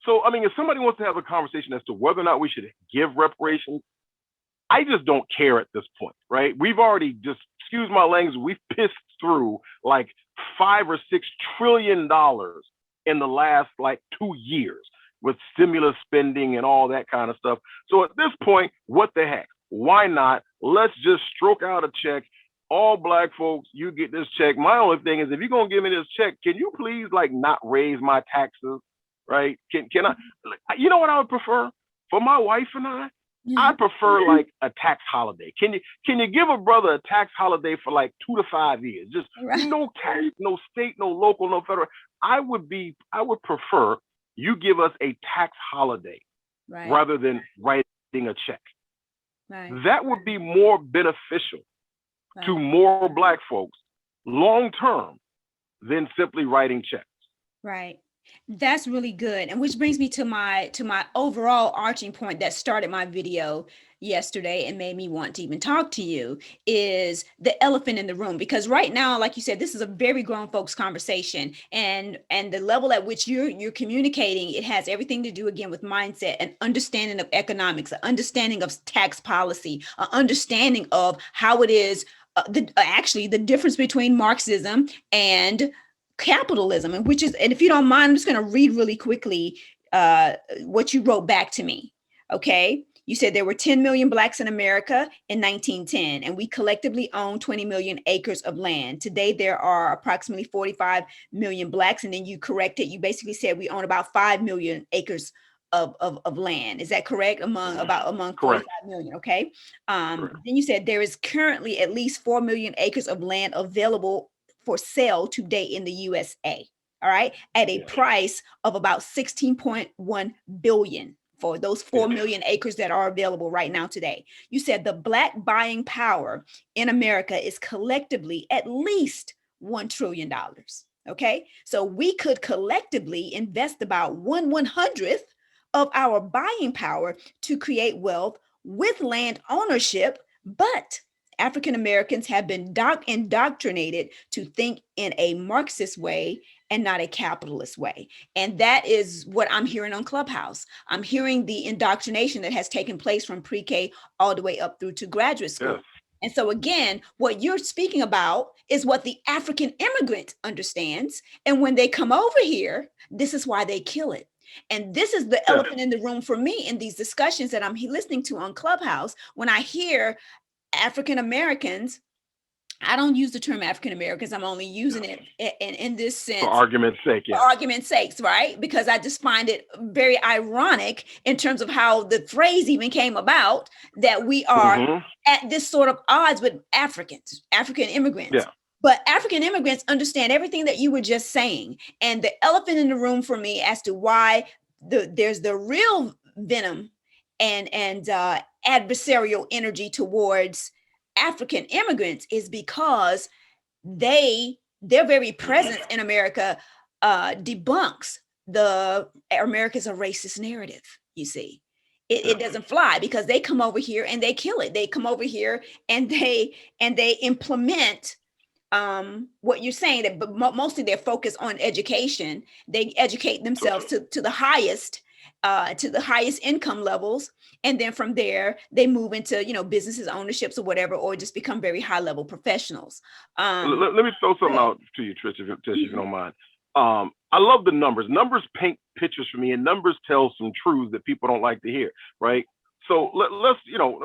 So, I mean, if somebody wants to have a conversation as to whether or not we should give reparations, I just don't care at this point, right? We've already just, excuse my language, we've pissed through like $5 or $6 trillion in the last like 2 years with stimulus spending and all that kind of stuff. So at this point, what the heck? Why not? Let's just stroke out a check. All black folks, you get this check. My only thing is, if you're gonna give me this check, can you please like not raise my taxes, right? Can I? You know what I would prefer for my wife and I prefer like a tax holiday. Can you give a brother a tax holiday for like 2 to 5 years? Just no tax, no state, no local, no federal. I would prefer you give us a tax holiday rather than writing a check. That would be more beneficial to more black folks long term than simply writing checks. Right. That's really good. And which brings me to my overall arching point that started my video yesterday and made me want to even talk to you, is the elephant in the room. Because right now, like you said, this is a very grown folks conversation, and the level at which you're communicating, it has everything to do again with mindset and understanding of economics, an understanding of tax policy, an understanding of how it is actually the difference between Marxism and capitalism, and if you don't mind, I'm just going to read really quickly what you wrote back to me. Okay. You said there were 10 million blacks in America in 1910, and we collectively own 20 million acres of land. Today, there are approximately 45 million blacks. And then you corrected, you basically said we own about 5 million acres of land. Is that correct? Among 45 million. Okay. Then you said there is currently at least 4 million acres of land available for sale today in the USA. All right. At a price of about 16.1 billion for those 4 million acres that are available right now today. You said the black buying power in America is collectively at least $1 trillion. Okay. So we could collectively invest about 1/100th of our buying power to create wealth with land ownership, but African Americans have been indoctrinated to think in a Marxist way and not a capitalist way. And that is what I'm hearing on Clubhouse. I'm hearing the indoctrination that has taken place from pre-K all the way up through to graduate school. Yes. And so again, what you're speaking about is what the African immigrant understands. And when they come over here, this is why they kill it. And this is the elephant in the room for me in these discussions that I'm listening to on Clubhouse. When I hear African Americans, I don't use the term African Americans. I'm only using it in this sense. For argument's sake, For argument's sakes, right? Because I just find it very ironic in terms of how the phrase even came about, that we are at this sort of odds with African immigrants. Yeah. But African immigrants understand everything that you were just saying. And the elephant in the room for me as to why there's the real venom and adversarial energy towards African immigrants is because their very presence in America debunks the America's a racist narrative. You see, it doesn't fly because they come over here and they kill it. They come over here and they implement what you're saying, but mostly they're focused on education. They educate themselves to the highest income levels. And then from there, they move into, businesses, ownerships or whatever, or just become very high level professionals. Let me throw something out to you, Trish, if you don't mind. I love the numbers. Numbers paint pictures for me, and numbers tell some truths that people don't like to hear, right? So let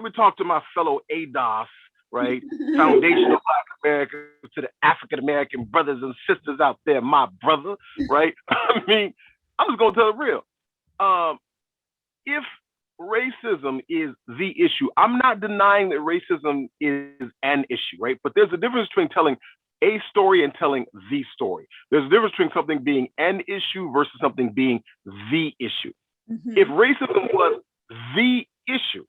me talk to my fellow ADOS, right? Foundational Black America, to the African American brothers and sisters out there, my brother, right? I mean, I'm just gonna tell it real. If racism is the issue, I'm not denying that racism is an issue, right? But there's a difference between telling a story and telling the story. There's a difference between something being an issue versus something being the issue. If racism was the issue,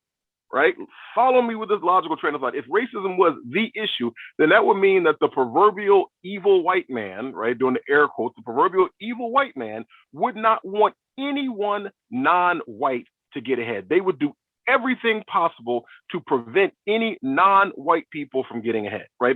right? Follow me with this logical train of thought. If racism was the issue, then that would mean that the proverbial evil white man, right, doing the air quotes, the proverbial evil white man would not want anyone non-white to get ahead. They would do everything possible to prevent any non-white people from getting ahead, right?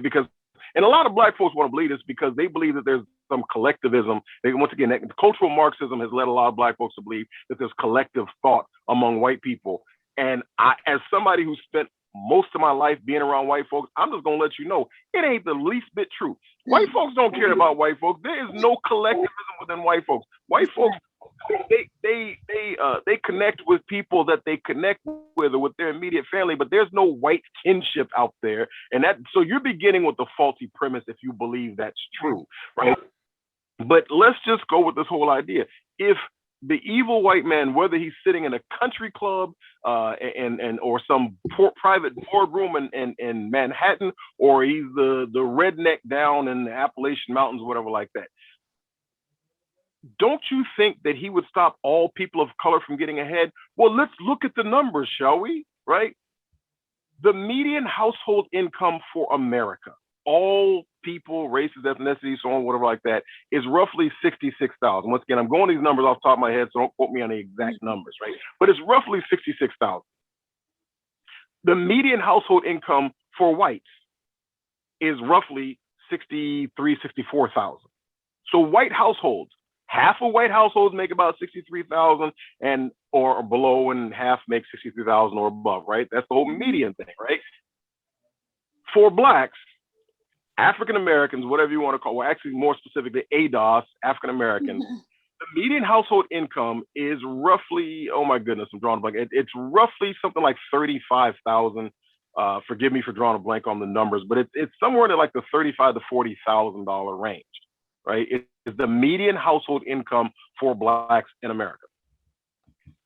And a lot of Black folks want to believe this because they believe that there's some collectivism. Once again, that cultural Marxism has led a lot of Black folks to believe that there's collective thought among white people. And I, as somebody who spent most of my life being around white folks, I'm just gonna let you know it ain't the least bit true. White folks don't care about white folks. There is no collectivism within white folks. White folks, they connect with people that they connect with or with their immediate family, but there's no white kinship out there. And that, so you're beginning with a faulty premise if you believe that's true, right? But let's just go with this whole idea. If the evil white man, whether he's sitting in a country club or some private boardroom in Manhattan, or he's the redneck down in the Appalachian Mountains, whatever like that, don't you think that he would stop all people of color from getting ahead? Well, let's look at the numbers, shall we? Right? The median household income for America, all people, races, ethnicities, so on, whatever like that, is roughly $66,000. Once again, I'm going these numbers off the top of my head, so don't quote me on the exact numbers, right? But it's roughly $66,000. The median household income for whites is roughly $64,000. So white households, half of white households make about $63,000 and or below, and half make $63,000 or above, right? That's the whole median thing, right? For Blacks, African Americans, whatever you want to call, well, actually more specifically ADOS, African Americans, the median household income is roughly, oh my goodness, I'm drawing a blank. It's roughly something like $35,000. Forgive me for drawing a blank on the numbers, but it's somewhere in like the $35,000 to $40,000 range, right? It is the median household income for Blacks in America.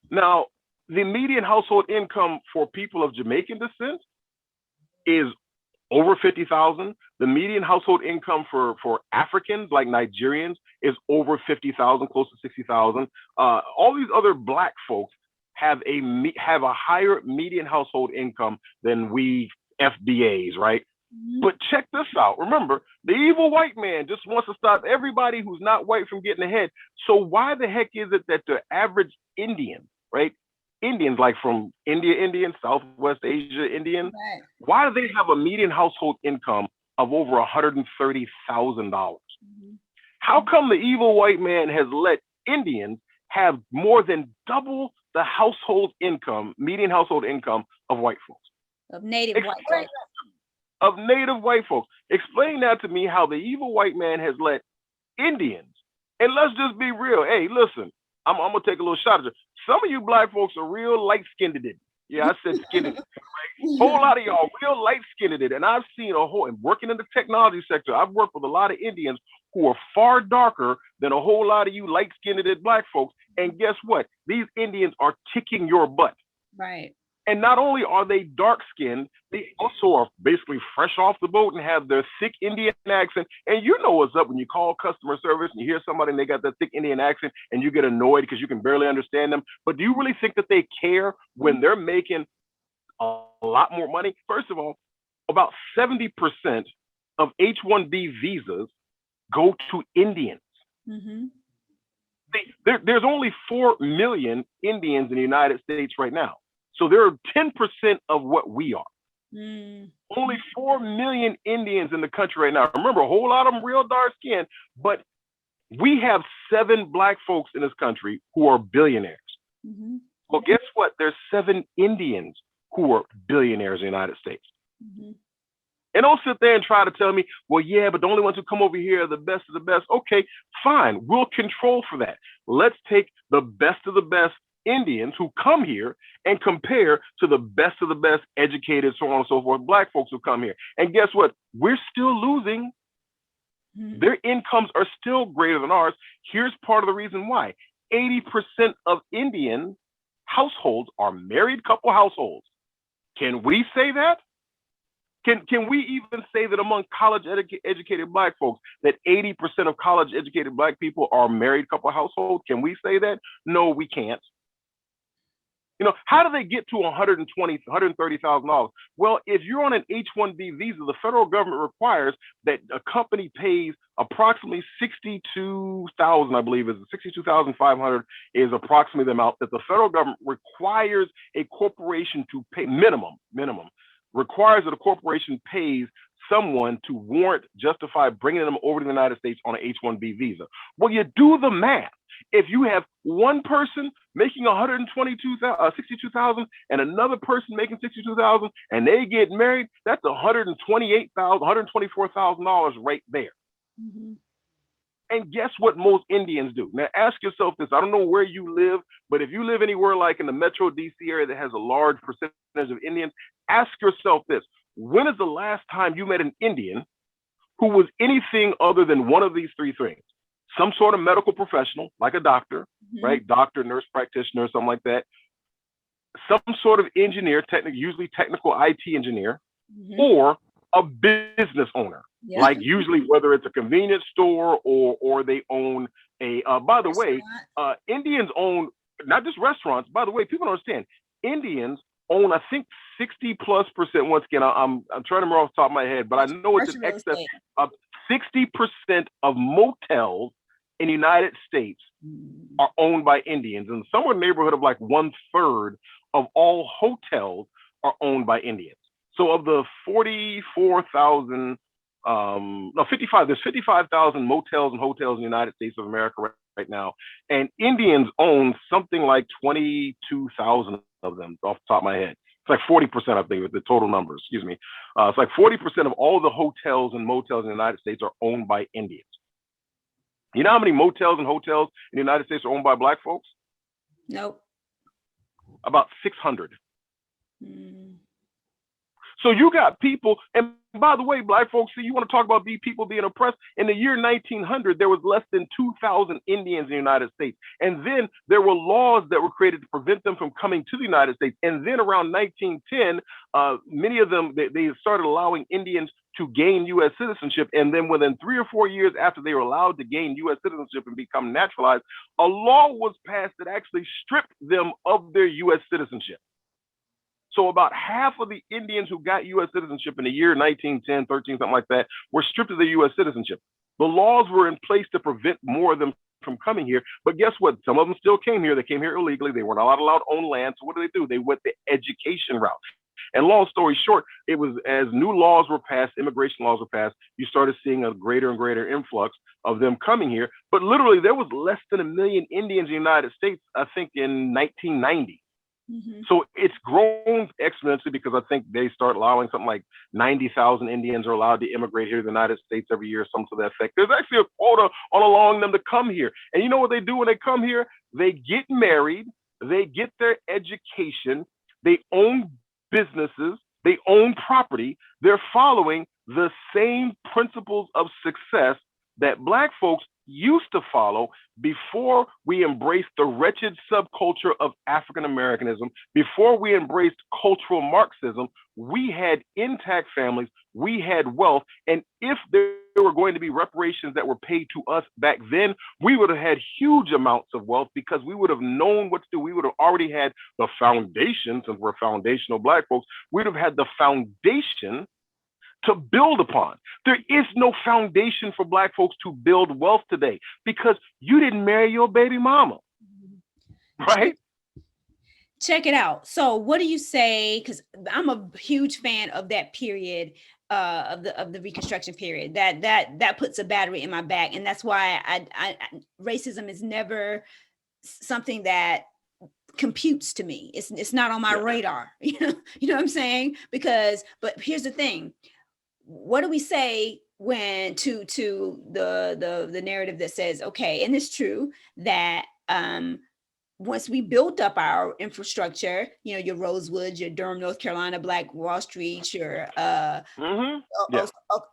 Now, the median household income for people of Jamaican descent is over $50,000. The median household income for Africans, like Nigerians, is over $50,000, close to $60,000. All these other Black folks have a higher median household income than we FBAs, right? But check this out. Remember, the evil white man just wants to stop everybody who's not white from getting ahead. So why the heck is it that the average Indian, right? Indians, like from India, Indian, Southwest Asia, Indian, right, why do they have a median household income of over $130,000? How come the evil white man has let Indians have more than double the household income, median household income of white folks? Of native white folks. Of native white folks. Explain that to me, how the evil white man has let Indians, and let's just be real. Hey, listen, I'm gonna take a little shot at you. Some of you Black folks are real light-skinned. Yeah, I said skinned. Right? Whole lot of y'all real light-skinned. And I've seen and working in the technology sector, I've worked with a lot of Indians who are far darker than a whole lot of you light-skinned Black folks. And guess what? These Indians are kicking your butt. Right. And not only are they dark-skinned, they also are basically fresh off the boat and have their thick Indian accent. And you know what's up when you call customer service and you hear somebody and they got that thick Indian accent and you get annoyed because you can barely understand them. But do you really think that they care when they're making a lot more money? First of all, about 70% of H-1B visas go to Indians. There's only 4 million Indians in the United States right now. So they're 10% of what we are. Only 4 million Indians in the country right now. Remember, a whole lot of them real dark skinned, but we have 7 Black folks in this country who are billionaires. Well, guess what? There's 7 Indians who are billionaires in the United States. And don't sit there and try to tell me, well, yeah, but the only ones who come over here are the best of the best. Okay, fine. We'll control for that. Let's take the best of the best Indians who come here and compare to the best of the best educated, so on and so forth, Black folks who come here. And guess what? We're still losing. Their incomes are still greater than ours. Here's part of the reason why. 80% of Indian households are married couple households. Can we say that? Can we even say that among college educated Black folks that 80% of college educated Black people are married couple households? Can we say that? No, we can't. You know, how do they get to $120,000, $130,000? Well, if you're on an H-1B visa, the federal government requires that a company pays approximately $62,000, I believe is $62,500 is approximately the amount that the federal government requires a corporation to pay, minimum, requires that a corporation pays someone to warrant, justify bringing them over to the United States on an H-1B visa? Well, you do the math. If you have one person making 62,000 and another person making 62,000, and they get married, that's $124,000 right there. Mm-hmm. And guess what most Indians do? Now ask yourself this. I don't know where you live, but if you live anywhere like in the Metro DC area that has a large percentage of Indians, ask yourself this. When is the last time you met an Indian who was anything other than one of these three things? Some sort of medical professional, like a doctor, mm-hmm. right? Doctor, nurse practitioner, something like that. Some sort of engineer, usually technical IT engineer, mm-hmm. or a business owner. Yeah. Like usually whether it's a convenience store or they own a, by the way, Indians own not just restaurants. By the way, people don't understand, Indians own, I think 60+%. Once again, I'm trying to remember off the top of my head, but I know it's in excess of 60% of motels in the United States are owned by Indians. And somewhere in the neighborhood of like 1/3 of all hotels are owned by Indians. So of the 44,000, there's 55,000 motels and hotels in the United States of America right now. And Indians own something like 22,000 of them off the top of my head. It's like 40%, I think, with the total numbers, excuse me. It's like 40% of all the hotels and motels in the United States are owned by Indians. You know how many motels and hotels in the United States are owned by Black folks? Nope. About 600. So you got people, and by the way, Black folks, see, you want to talk about people being oppressed? In the year 1900, there was less than 2,000 Indians in the United States. And then there were laws that were created to prevent them from coming to the United States. And then around 1910, many of them, they started allowing Indians to gain U.S. citizenship. And then within 3 or 4 years after they were allowed to gain U.S. citizenship and become naturalized, a law was passed that actually stripped them of their U.S. citizenship. So about half of the Indians who got U.S. citizenship in the year 1910, 13, something like that, were stripped of their U.S. citizenship. The laws were in place to prevent more of them from coming here. But guess what? Some of them still came here. They came here illegally. They were not allowed to own land. So what do? They went the education route. And long story short, it was as new laws were passed, immigration laws were passed, you started seeing a greater and greater influx of them coming here. But literally, there was less than 1 million Indians in the United States, I think, in 1990. Mm-hmm. So it's grown exponentially because I think they start allowing something like 90,000 Indians are allowed to immigrate here to the United States every year, something to that effect. There's actually a quota on allowing them to come here. And you know what they do when they come here? They get married, they get their education, they own businesses, they own property. They're following the same principles of success that Black folks used to follow before we embraced the wretched subculture of African Americanism, before we embraced cultural Marxism. We had intact families, we had wealth, and if there were going to be reparations that were paid to us back then, we would have had huge amounts of wealth because we would have known what to do. We would have already had the foundation, since we're foundational Black folks, we'd have had the foundation to build upon. There is no foundation for Black folks to build wealth today because you didn't marry your baby mama, right? Check it out. So what do you say? Because I'm a huge fan of that period of the Reconstruction period. That puts a battery in my back, and that's why I racism is never something that computes to me. It's not on my radar. You know what I'm saying? But here's the thing. What do we say when to the narrative that says, okay, and it's true that once we built up our infrastructure, your Rosewood, your Durham, North Carolina, Black Wall Street, your I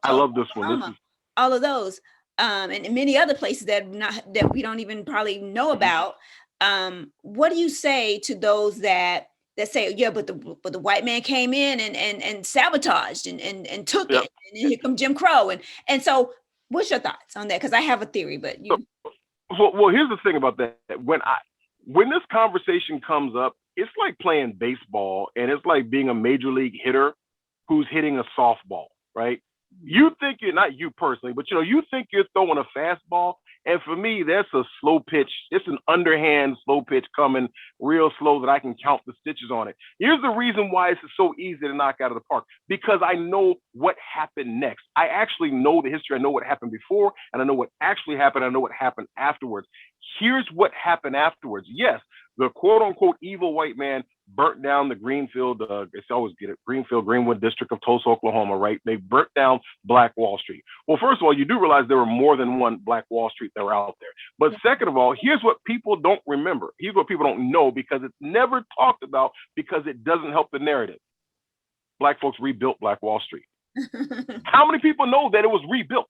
love this one. All of those, and many other places that we don't even probably know about. What do you say to those that say, yeah, but the white man came in and sabotaged and took it, and then here come Jim Crow, and so what's your thoughts on that? Because I have a theory, but well, here's the thing about that. When this conversation comes up, it's like playing baseball, and it's like being a major league hitter who's hitting a softball, right? You think you're not you personally, but you think you're throwing a fastball, And for me, that's a slow pitch. It's an underhand slow pitch coming real slow that I can count the stitches on it. Here's the reason why it's so easy to knock out of the park, because I know what happened next. I actually know the history. I know what happened before, and I know what actually happened. I know what happened afterwards. Here's what happened afterwards. Yes, the quote unquote evil white man burnt down the Greenfield, it's always get it, Greenwood district of Tulsa, Oklahoma, right? They burnt down Black Wall Street. Well, first of all, you do realize there were more than one Black Wall Street that were out there. But second of all, here's what people don't remember. Here's what people don't know, because it's never talked about, because it doesn't help the narrative. Black folks rebuilt Black Wall Street. How many people know that it was rebuilt?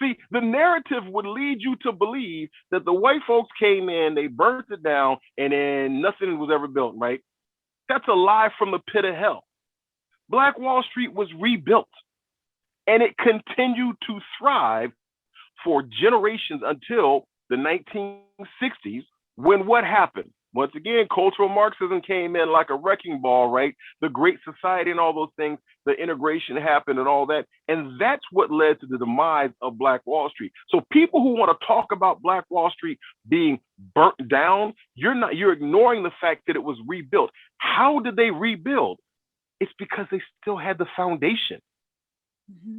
See, the narrative would lead you to believe that the white folks came in, they burnt it down, and then nothing was ever built, right? That's a lie from the pit of hell. Black Wall Street was rebuilt, and it continued to thrive for generations until the 1960s, when what happened? Once again, cultural Marxism came in like a wrecking ball, right? The Great Society and all those things, the integration happened and all that. And that's what led to the demise of Black Wall Street. So people who want to talk about Black Wall Street being burnt down, you're ignoring the fact that it was rebuilt. How did they rebuild? It's because they still had the foundation. Mm-hmm.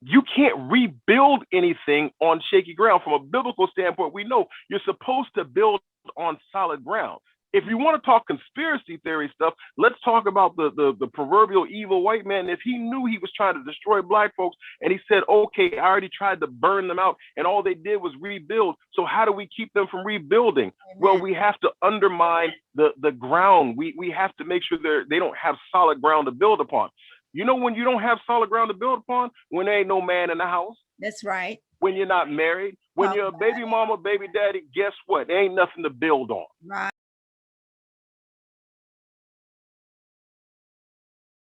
You can't rebuild anything on shaky ground. From a biblical standpoint, we know you're supposed to build on solid ground. If you want to talk conspiracy theory stuff, let's talk about the proverbial evil white man. If he knew he was trying to destroy Black folks, and he said, okay, I already tried to burn them out, and all they did was rebuild, so how do we keep them from rebuilding? Amen. Well, we have to undermine the ground. We have to make sure they don't have solid ground to build upon. You know when you don't have solid ground to build upon? When there ain't no man in the house. That's right. When you're not married. When you're a baby mama, baby daddy, guess what? There ain't nothing to build on. Right.